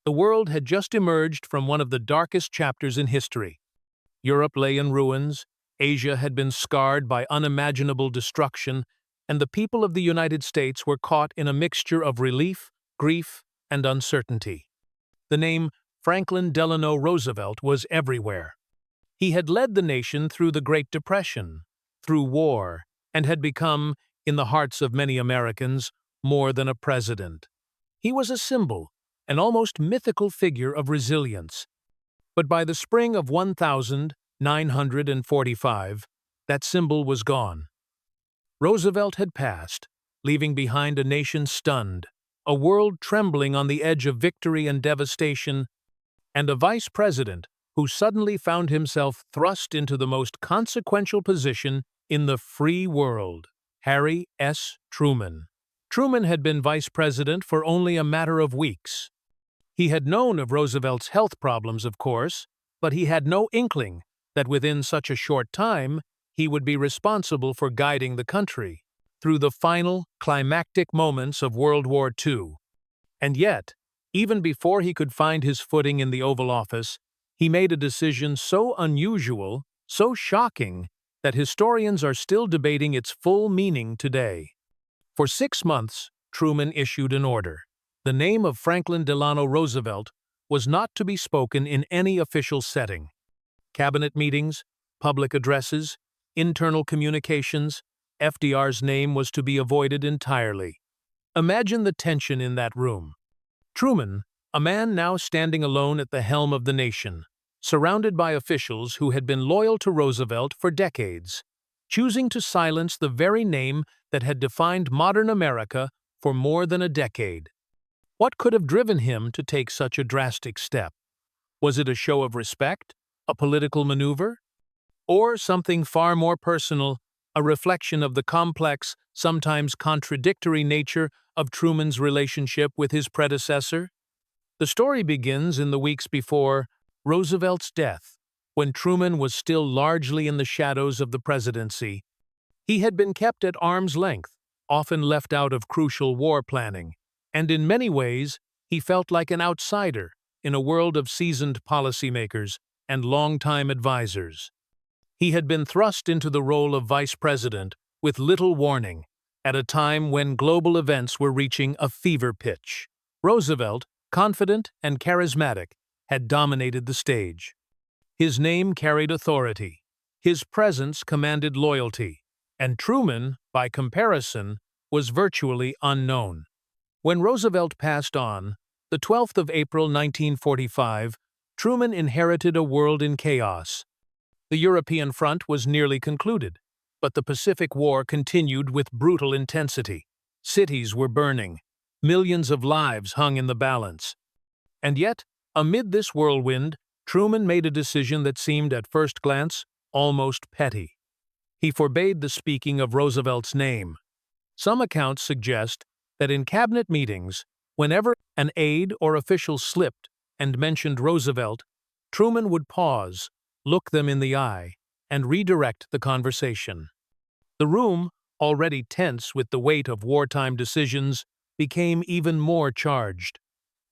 The world had just emerged from one of the darkest chapters in history. Europe lay in ruins, Asia had been scarred by unimaginable destruction, and the people of the United States were caught in a mixture of relief, grief, and uncertainty. The name Franklin Delano Roosevelt was everywhere. He had led the nation through the Great Depression, through war, and had become, in the hearts of many Americans, more than a president. He was a symbol, an almost mythical figure of resilience. But by the spring of 1945, that symbol was gone. Roosevelt had passed, leaving behind a nation stunned, a world trembling on the edge of victory and devastation, and a vice president who suddenly found himself thrust into the most consequential position in the free world, Harry S. Truman. Truman had been vice president for only a matter of weeks. He had known of Roosevelt's health problems, of course, but he had no inkling that within such a short time he would be responsible for guiding the country through the final, climactic moments of World War II. And yet, even before he could find his footing in the Oval Office, he made a decision so unusual, so shocking, that historians are still debating its full meaning today. For 6 months, Truman issued an order. The name of Franklin Delano Roosevelt was not to be spoken in any official setting. Cabinet meetings, public addresses, internal communications, FDR's name was to be avoided entirely. Imagine the tension in that room. Truman, a man now standing alone at the helm of the nation, surrounded by officials who had been loyal to Roosevelt for decades, choosing to silence the very name that had defined modern America for more than a decade. What could have driven him to take such a drastic step? Was it a show of respect, a political maneuver, or something far more personal, a reflection of the complex, sometimes contradictory nature of Truman's relationship with his predecessor? The story begins in the weeks before Roosevelt's death, when Truman was still largely in the shadows of the presidency. He had been kept at arm's length, often left out of crucial war planning, and in many ways he felt like an outsider in a world of seasoned policymakers and longtime advisors. He had been thrust into the role of vice president with little warning, at a time when global events were reaching a fever pitch. Roosevelt, confident and charismatic, had dominated the stage. His name carried authority, his presence commanded loyalty, and Truman, by comparison, was virtually unknown. When Roosevelt passed on, the 12th of April 1945, Truman inherited a world in chaos. The European front was nearly concluded, but the Pacific War continued with brutal intensity. Cities were burning, millions of lives hung in the balance. And yet, amid this whirlwind, Truman made a decision that seemed at first glance almost petty. He forbade the speaking of Roosevelt's name. Some accounts suggest that in cabinet meetings, whenever an aide or official slipped and mentioned Roosevelt, Truman would pause, look them in the eye, and redirect the conversation. The room, already tense with the weight of wartime decisions, became even more charged.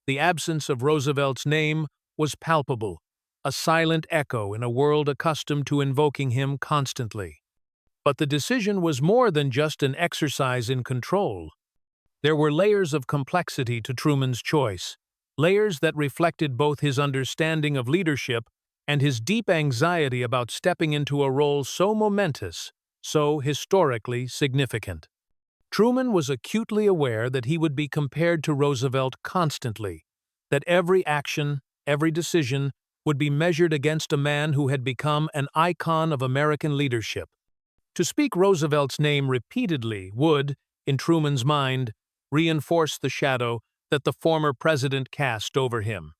The absence of Roosevelt's name was palpable, a silent echo in a world accustomed to invoking him constantly. But the decision was more than just an exercise in control. There were layers of complexity to Truman's choice, layers that reflected both his understanding of leadership and his deep anxiety about stepping into a role so momentous, so historically significant. Truman was acutely aware that he would be compared to Roosevelt constantly, that every action, every decision would be measured against a man who had become an icon of American leadership. To speak Roosevelt's name repeatedly would, in Truman's mind, reinforce the shadow that the former president cast over him.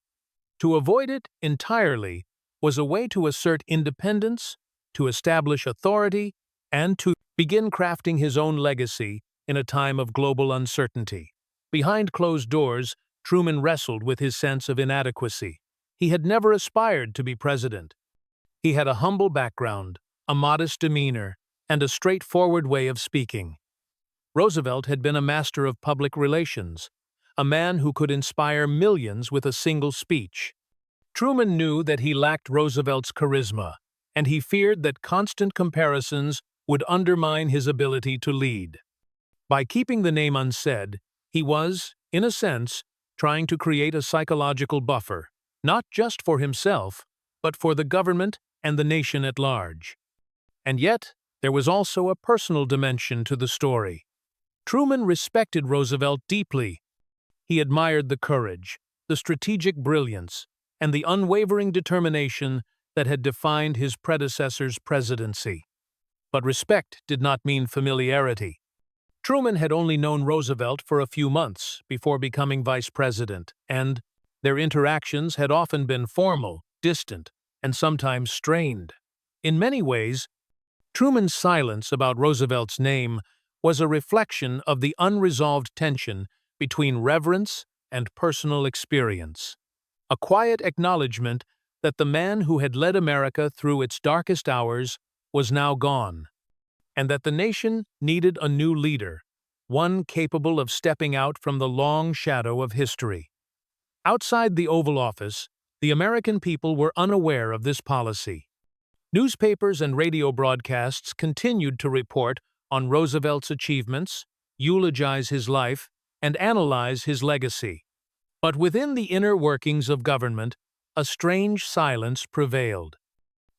To avoid it entirely was a way to assert independence, to establish authority, and to begin crafting his own legacy in a time of global uncertainty. Behind closed doors, Truman wrestled with his sense of inadequacy. He had never aspired to be president. He had a humble background, a modest demeanor, and a straightforward way of speaking. Roosevelt had been a master of public relations, a man who could inspire millions with a single speech. Truman knew that he lacked Roosevelt's charisma, and he feared that constant comparisons would undermine his ability to lead. By keeping the name unsaid, he was, in a sense, trying to create a psychological buffer, not just for himself, but for the government and the nation at large. And yet, there was also a personal dimension to the story. Truman respected Roosevelt deeply. He admired the courage, the strategic brilliance, and the unwavering determination that had defined his predecessor's presidency. But respect did not mean familiarity. Truman had only known Roosevelt for a few months before becoming vice president, and their interactions had often been formal, distant, and sometimes strained. In many ways, Truman's silence about Roosevelt's name was a reflection of the unresolved tension between reverence and personal experience. A quiet acknowledgement that the man who had led America through its darkest hours was now gone, and that the nation needed a new leader, one capable of stepping out from the long shadow of history. Outside the Oval Office, the American people were unaware of this policy. Newspapers and radio broadcasts continued to report on Roosevelt's achievements, eulogize his life, and analyze his legacy. But within the inner workings of government, a strange silence prevailed.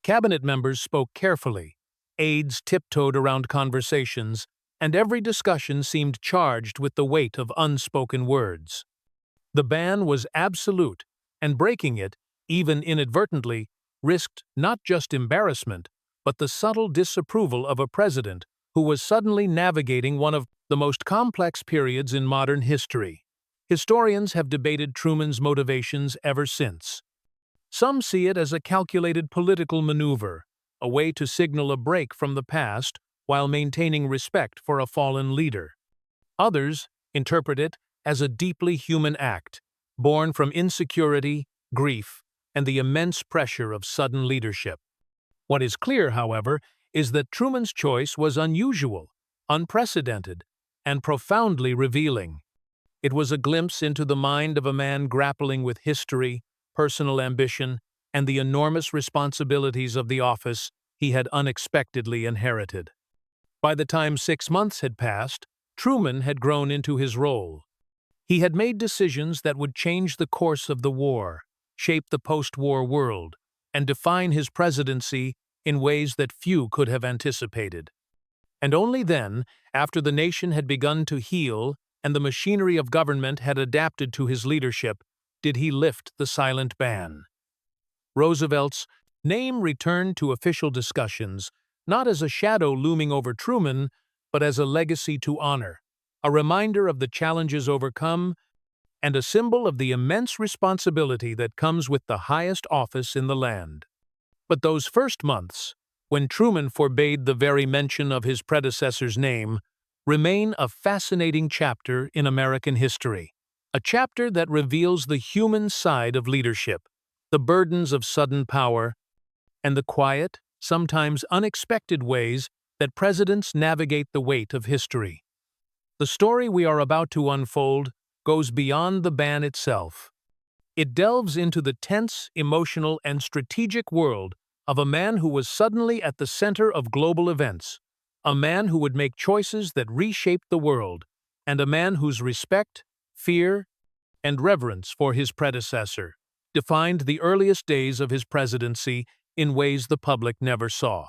Cabinet members spoke carefully, aides tiptoed around conversations, and every discussion seemed charged with the weight of unspoken words. The ban was absolute, and breaking it, even inadvertently, risked not just embarrassment, but the subtle disapproval of a president who was suddenly navigating one of the most complex periods in modern history. Historians have debated Truman's motivations ever since. Some see it as a calculated political maneuver, a way to signal a break from the past while maintaining respect for a fallen leader. Others interpret it as a deeply human act, born from insecurity, grief, and the immense pressure of sudden leadership. What is clear, however, is that Truman's choice was unusual, unprecedented, and profoundly revealing. It was a glimpse into the mind of a man grappling with history, personal ambition, and the enormous responsibilities of the office he had unexpectedly inherited. By the time 6 months had passed, Truman had grown into his role. He had made decisions that would change the course of the war, shape the post-war world, and define his presidency in ways that few could have anticipated. And only then, after the nation had begun to heal and the machinery of government had adapted to his leadership, did he lift the silent ban. Roosevelt's name returned to official discussions, not as a shadow looming over Truman, but as a legacy to honor, a reminder of the challenges overcome, and a symbol of the immense responsibility that comes with the highest office in the land. But those first months, when Truman forbade the very mention of his predecessor's name, remain a fascinating chapter in American history, a chapter that reveals the human side of leadership, the burdens of sudden power, and the quiet, sometimes unexpected ways that presidents navigate the weight of history. The story we are about to unfold goes beyond the ban itself. It delves into the tense, emotional, and strategic world of a man who was suddenly at the center of global events, a man who would make choices that reshaped the world, and a man whose respect, fear, and reverence for his predecessor defined the earliest days of his presidency in ways the public never saw.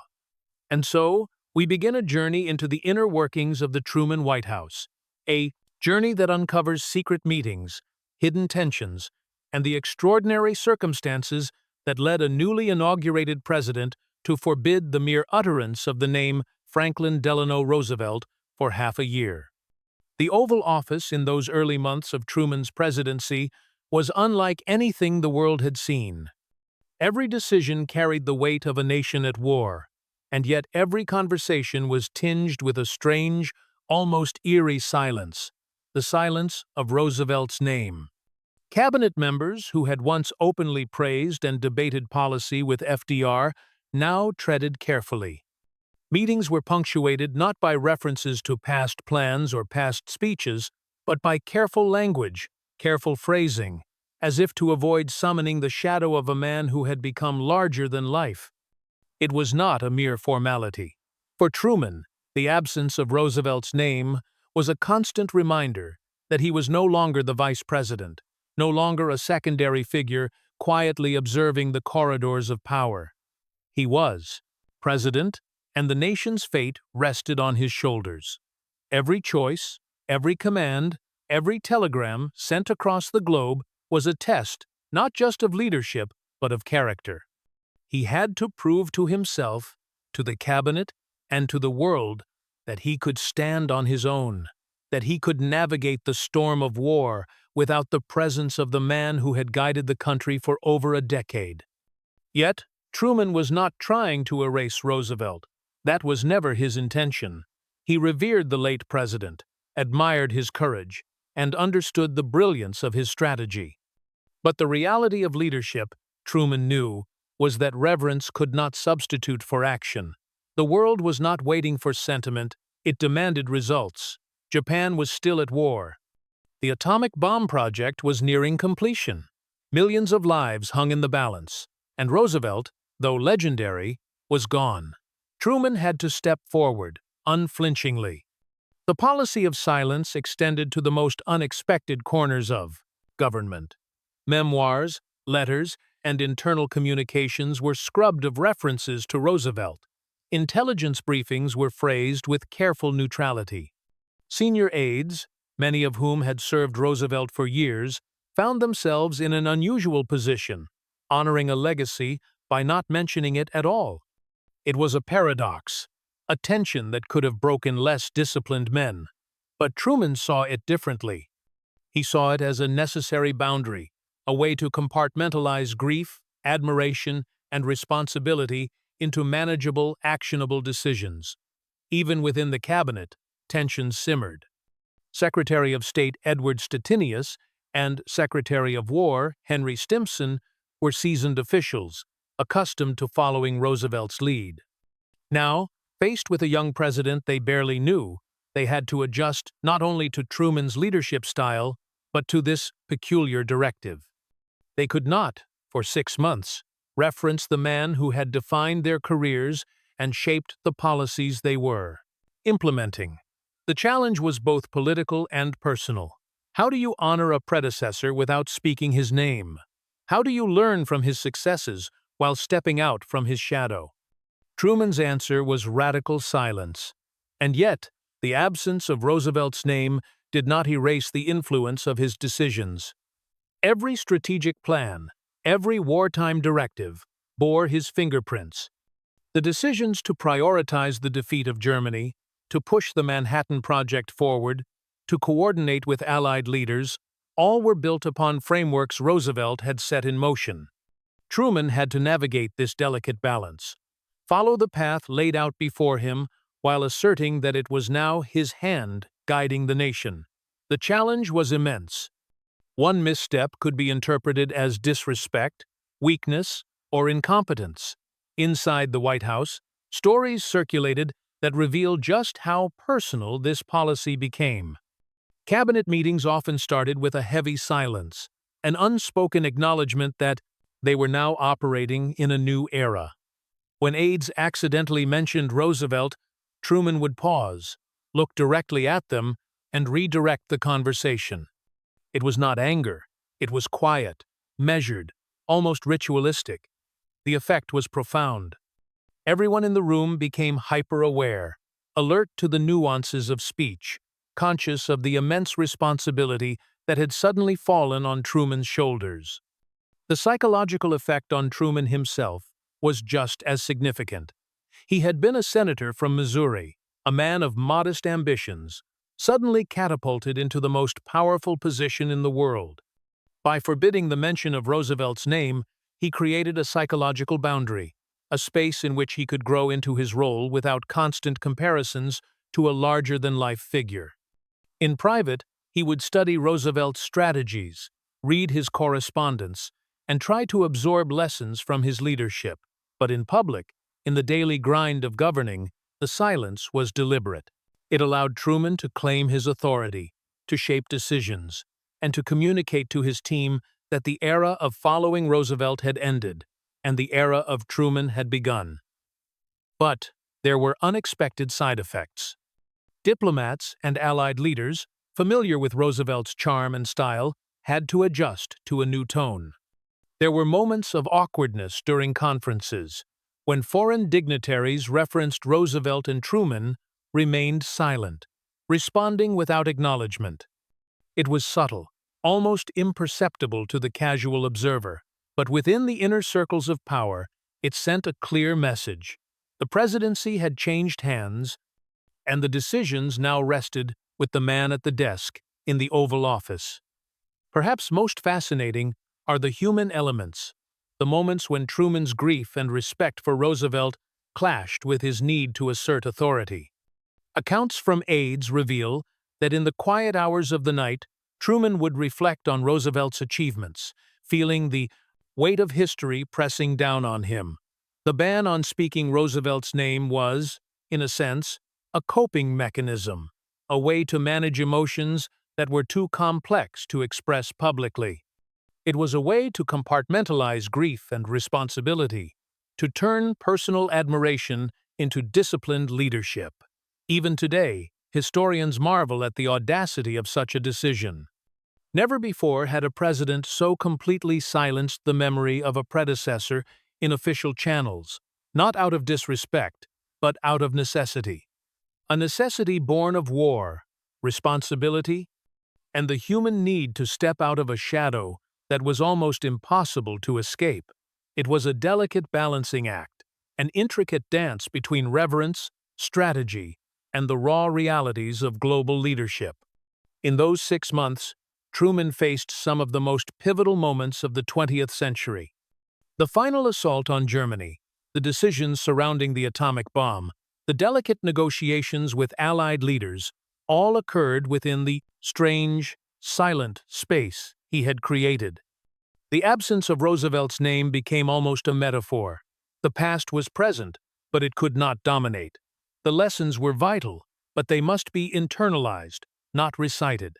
And so, we begin a journey into the inner workings of the Truman White House, a journey that uncovers secret meetings, hidden tensions, and the extraordinary circumstances that led a newly inaugurated president to forbid the mere utterance of the name Franklin Delano Roosevelt for half a year. The Oval Office in those early months of Truman's presidency was unlike anything the world had seen. Every decision carried the weight of a nation at war, and yet every conversation was tinged with a strange, almost eerie silence, the silence of Roosevelt's name. Cabinet members who had once openly praised and debated policy with FDR now treaded carefully. Meetings were punctuated not by references to past plans or past speeches, but by careful language, careful phrasing, as if to avoid summoning the shadow of a man who had become larger than life. It was not a mere formality. For Truman, the absence of Roosevelt's name was a constant reminder that he was no longer the vice president, no longer a secondary figure quietly observing the corridors of power. He was president, and the nation's fate rested on his shoulders. Every choice, every command, every telegram sent across the globe was a test not just of leadership, but of character. He had to prove to himself, to the cabinet, and to the world that he could stand on his own, that he could navigate the storm of war without the presence of the man who had guided the country for over a decade. Yet, Truman was not trying to erase Roosevelt. That was never his intention. He revered the late president, admired his courage, and understood the brilliance of his strategy. But the reality of leadership, Truman knew, was that reverence could not substitute for action. The world was not waiting for sentiment, it demanded results. Japan was still at war. The atomic bomb project was nearing completion. Millions of lives hung in the balance, and Roosevelt, though legendary, was gone. Truman had to step forward, unflinchingly. The policy of silence extended to the most unexpected corners of government. Memoirs, letters, and internal communications were scrubbed of references to Roosevelt. Intelligence briefings were phrased with careful neutrality. Senior aides, many of whom had served Roosevelt for years, found themselves in an unusual position, honoring a legacy by not mentioning it at all. It was a paradox, a tension that could have broken less disciplined men. But Truman saw it differently. He saw it as a necessary boundary, a way to compartmentalize grief, admiration, and responsibility into manageable, actionable decisions. Even within the cabinet, tensions simmered. Secretary of State Edward Stettinius and Secretary of War Henry Stimson were seasoned officials, accustomed to following Roosevelt's lead. Now, faced with a young president they barely knew, they had to adjust not only to Truman's leadership style, but to this peculiar directive. They could not, for 6 months, reference the man who had defined their careers and shaped the policies they were implementing. The challenge was both political and personal. How do you honor a predecessor without speaking his name? How do you learn from his successes while stepping out from his shadow? Truman's answer was radical silence. And yet, the absence of Roosevelt's name did not erase the influence of his decisions. Every strategic plan, every wartime directive, bore his fingerprints. The decisions to prioritize the defeat of Germany, to push the Manhattan Project forward, to coordinate with Allied leaders, all were built upon frameworks Roosevelt had set in motion. Truman had to navigate this delicate balance, follow the path laid out before him while asserting that it was now his hand guiding the nation. The challenge was immense. One misstep could be interpreted as disrespect, weakness, or incompetence. Inside the White House, stories circulated that revealed just how personal this policy became. Cabinet meetings often started with a heavy silence, an unspoken acknowledgement that they were now operating in a new era. When aides accidentally mentioned Roosevelt, Truman would pause, look directly at them, and redirect the conversation. It was not anger, it was quiet, measured, almost ritualistic. The effect was profound. Everyone in the room became hyper-aware, alert to the nuances of speech, conscious of the immense responsibility that had suddenly fallen on Truman's shoulders. The psychological effect on Truman himself was just as significant. He had been a senator from Missouri, a man of modest ambitions, suddenly catapulted into the most powerful position in the world. By forbidding the mention of Roosevelt's name, he created a psychological boundary, a space in which he could grow into his role without constant comparisons to a larger-than-life figure. In private, he would study Roosevelt's strategies, read his correspondence, and try to absorb lessons from his leadership. But in public, in the daily grind of governing, the silence was deliberate. It allowed Truman to claim his authority, to shape decisions, and to communicate to his team that the era of following Roosevelt had ended, and the era of Truman had begun. But there were unexpected side effects. Diplomats and Allied leaders, familiar with Roosevelt's charm and style, had to adjust to a new tone. There were moments of awkwardness during conferences, when foreign dignitaries referenced Roosevelt and Truman remained silent, responding without acknowledgement. It was subtle, almost imperceptible to the casual observer, but within the inner circles of power, it sent a clear message. The presidency had changed hands, and the decisions now rested with the man at the desk in the Oval Office. Perhaps most fascinating are the human elements, the moments when Truman's grief and respect for Roosevelt clashed with his need to assert authority. Accounts from aides reveal that in the quiet hours of the night, Truman would reflect on Roosevelt's achievements, feeling the weight of history pressing down on him. The ban on speaking Roosevelt's name was, in a sense, a coping mechanism, a way to manage emotions that were too complex to express publicly. It was a way to compartmentalize grief and responsibility, to turn personal admiration into disciplined leadership. Even today, historians marvel at the audacity of such a decision. Never before had a president so completely silenced the memory of a predecessor in official channels, not out of disrespect, but out of necessity. A necessity born of war, responsibility, and the human need to step out of a shadow that was almost impossible to escape. It was a delicate balancing act, an intricate dance between reverence, strategy, and the raw realities of global leadership. In those 6 months, Truman faced some of the most pivotal moments of the 20th century. The final assault on Germany, the decisions surrounding the atomic bomb, the delicate negotiations with Allied leaders, all occurred within the strange, silent space he had created. The absence of Roosevelt's name became almost a metaphor. The past was present, but it could not dominate. The lessons were vital, but they must be internalized, not recited.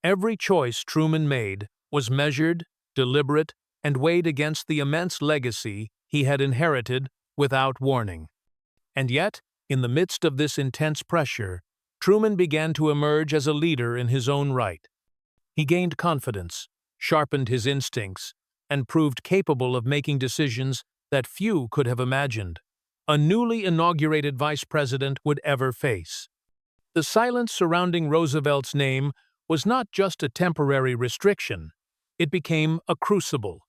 Every choice Truman made was measured, deliberate, and weighed against the immense legacy he had inherited without warning. And yet, in the midst of this intense pressure, Truman began to emerge as a leader in his own right. He gained confidence, sharpened his instincts, and proved capable of making decisions that few could have imagined a newly inaugurated vice president would ever face. The silence surrounding Roosevelt's name was not just a temporary restriction. It became a crucible,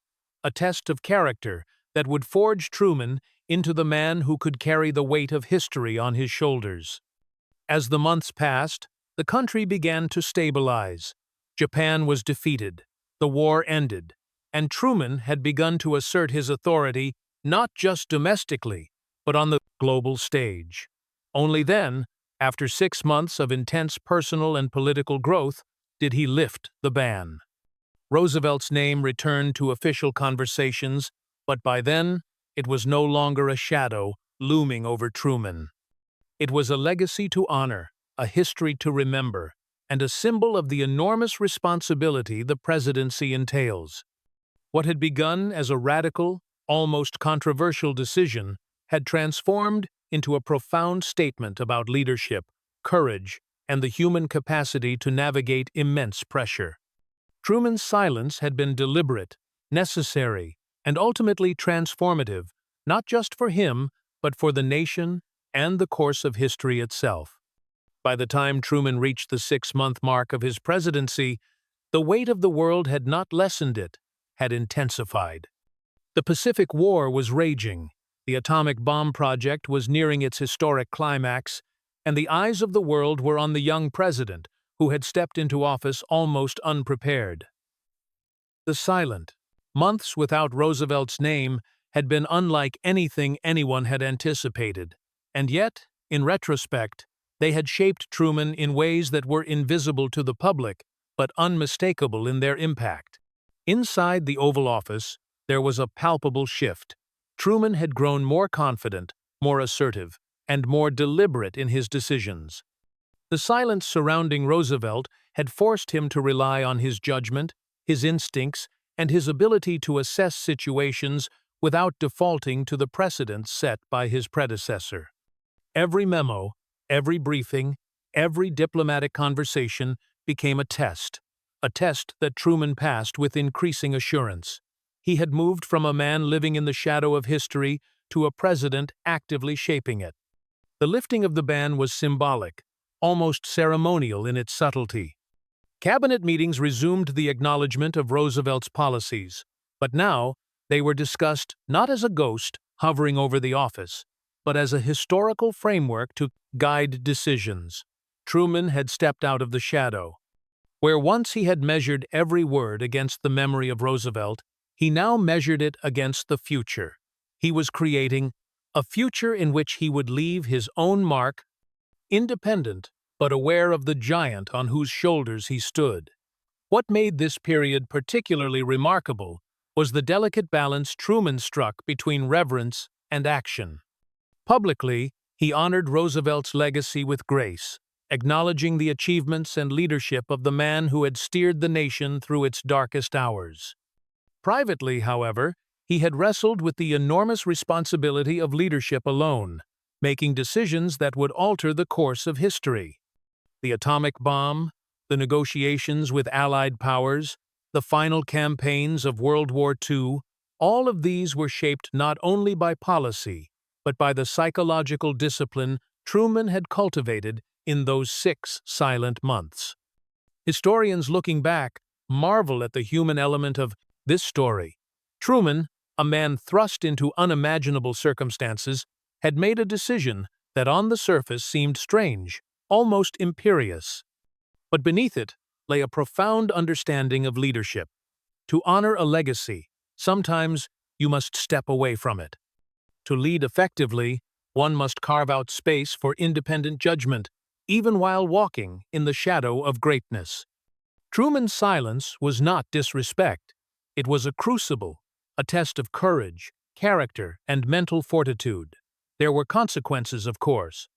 a test of character that would forge Truman into the man who could carry the weight of history on his shoulders. As the months passed, the country began to stabilize. Japan was defeated, the war ended, and Truman had begun to assert his authority not just domestically, but on the global stage. Only then, after 6 months of intense personal and political growth, did he lift the ban. Roosevelt's name returned to official conversations, but by then, it was no longer a shadow looming over Truman. It was a legacy to honor, a history to remember, and a symbol of the enormous responsibility the presidency entails. What had begun as a radical, almost controversial decision had transformed into a profound statement about leadership, courage, and the human capacity to navigate immense pressure. Truman's silence had been deliberate, necessary, and ultimately transformative, not just for him, but for the nation and the course of history itself. By the time Truman reached the 6-month mark of his presidency, the weight of the world had not lessened, it had intensified. The Pacific War was raging, the atomic bomb project was nearing its historic climax, and the eyes of the world were on the young president, who had stepped into office almost unprepared. The silent months without Roosevelt's name had been unlike anything anyone had anticipated, and yet, in retrospect, they had shaped Truman in ways that were invisible to the public, but unmistakable in their impact. Inside the Oval Office, there was a palpable shift. Truman had grown more confident, more assertive, and more deliberate in his decisions. The silence surrounding Roosevelt had forced him to rely on his judgment, his instincts, and his ability to assess situations without defaulting to the precedents set by his predecessor. Every memo, every briefing, every diplomatic conversation became a test that Truman passed with increasing assurance. He had moved from a man living in the shadow of history to a president actively shaping it. The lifting of the ban was symbolic, almost ceremonial in its subtlety. Cabinet meetings resumed the acknowledgement of Roosevelt's policies, but now they were discussed not as a ghost hovering over the office, but as a historical framework to guide decisions. Truman had stepped out of the shadow. Where once he had measured every word against the memory of Roosevelt, he now measured it against the future. He was creating a future in which he would leave his own mark, independent but aware of the giant on whose shoulders he stood. What made this period particularly remarkable was the delicate balance Truman struck between reverence and action. Publicly, he honored Roosevelt's legacy with grace, acknowledging the achievements and leadership of the man who had steered the nation through its darkest hours. Privately, however, he had wrestled with the enormous responsibility of leadership alone, making decisions that would alter the course of history. The atomic bomb, the negotiations with Allied powers, the final campaigns of World War II, all of these were shaped not only by policy, but by the psychological discipline Truman had cultivated in those 6 silent months. Historians looking back marvel at the human element of this story. Truman, a man thrust into unimaginable circumstances, had made a decision that on the surface seemed strange, almost imperious. But beneath it lay a profound understanding of leadership. To honor a legacy, sometimes you must step away from it. To lead effectively, one must carve out space for independent judgment, even while walking in the shadow of greatness. Truman's silence was not disrespect. It was a crucible, a test of courage, character, and mental fortitude. There were consequences, of course.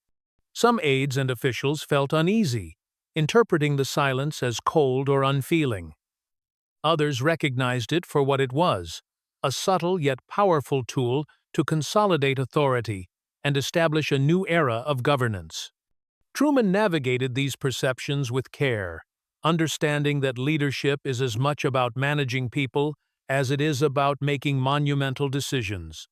Some aides and officials felt uneasy, interpreting the silence as cold or unfeeling. Others recognized it for what it was, a subtle yet powerful tool to consolidate authority and establish a new era of governance. Truman navigated these perceptions with care, understanding that leadership is as much about managing people as it is about making monumental decisions.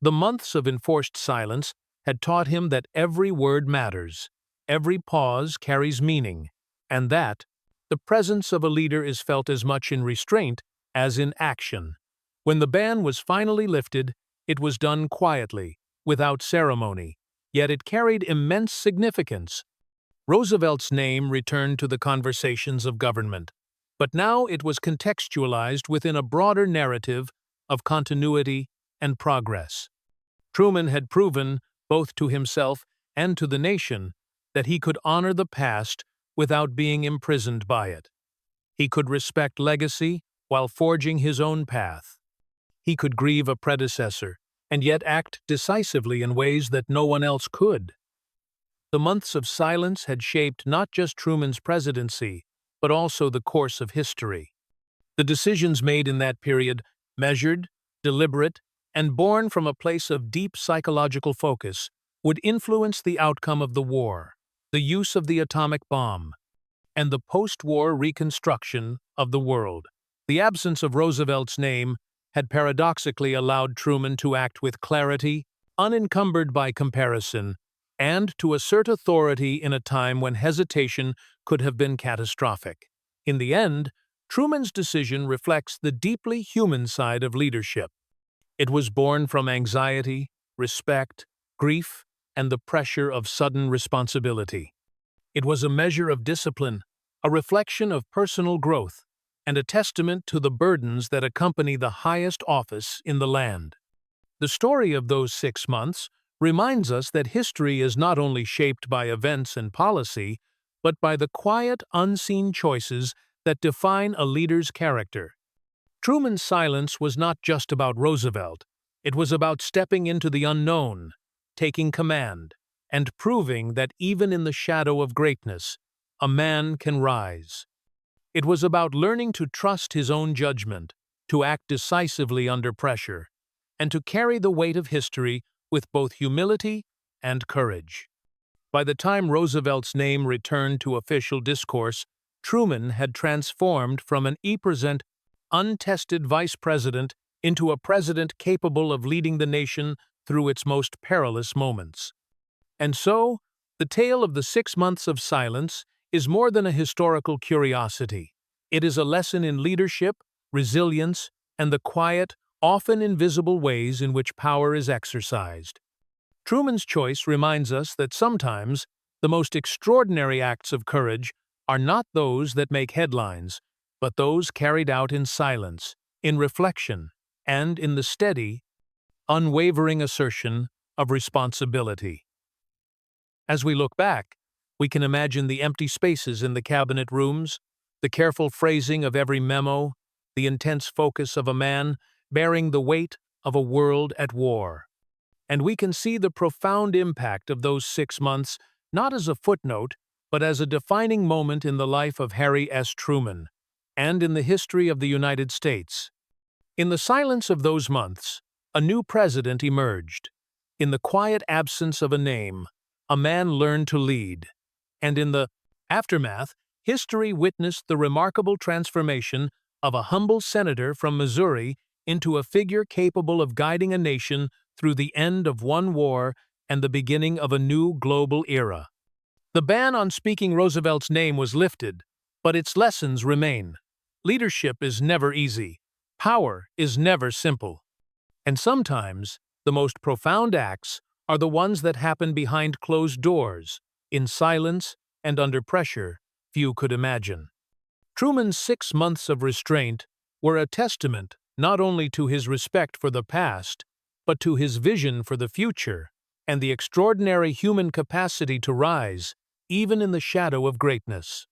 The months of enforced silence had taught him that every word matters, every pause carries meaning, and that the presence of a leader is felt as much in restraint as in action. When the ban was finally lifted, it was done quietly, without ceremony, yet it carried immense significance. Roosevelt's name returned to the conversations of government, but now it was contextualized within a broader narrative of continuity and progress. Truman had proven, both to himself and to the nation, that he could honor the past without being imprisoned by it. He could respect legacy while forging his own path. He could grieve a predecessor and yet act decisively in ways that no one else could. The months of silence had shaped not just Truman's presidency, but also the course of history. The decisions made in that period, measured, deliberate, and born from a place of deep psychological focus, would influence the outcome of the war, the use of the atomic bomb, and the post-war reconstruction of the world. The absence of Roosevelt's name had paradoxically allowed Truman to act with clarity, unencumbered by comparison, and to assert authority in a time when hesitation could have been catastrophic. In the end, Truman's decision reflects the deeply human side of leadership. It was born from anxiety, respect, grief, and the pressure of sudden responsibility. It was a measure of discipline, a reflection of personal growth, and a testament to the burdens that accompany the highest office in the land. The story of those 6 months reminds us that history is not only shaped by events and policy, but by the quiet, unseen choices that define a leader's character. Truman's silence was not just about Roosevelt. It was about stepping into the unknown, taking command, and proving that even in the shadow of greatness, a man can rise. It was about learning to trust his own judgment, to act decisively under pressure, and to carry the weight of history with both humility and courage. By the time Roosevelt's name returned to official discourse, Truman had transformed from an present, untested vice president into a president capable of leading the nation through its most perilous moments. And so, the tale of the 6 months of silence is more than a historical curiosity. It is a lesson in leadership, resilience, and the quiet, often invisible ways in which power is exercised. Truman's choice reminds us that sometimes the most extraordinary acts of courage are not those that make headlines, but those carried out in silence, in reflection, and in the steady, unwavering assertion of responsibility. As we look back, we can imagine the empty spaces in the cabinet rooms, the careful phrasing of every memo, the intense focus of a man bearing the weight of a world at war. And we can see the profound impact of those 6 months not as a footnote, but as a defining moment in the life of Harry S. Truman, and in the history of the United States. In the silence of those months, a new president emerged. In the quiet absence of a name, a man learned to lead. And in the aftermath, history witnessed the remarkable transformation of a humble senator from Missouri into a figure capable of guiding a nation through the end of one war and the beginning of a new global era. The ban on speaking Roosevelt's name was lifted, but its lessons remain. Leadership is never easy. Power is never simple. And sometimes, the most profound acts are the ones that happen behind closed doors, in silence and under pressure few could imagine. Truman's 6 months of restraint were a testament not only to his respect for the past, but to his vision for the future and the extraordinary human capacity to rise, even in the shadow of greatness.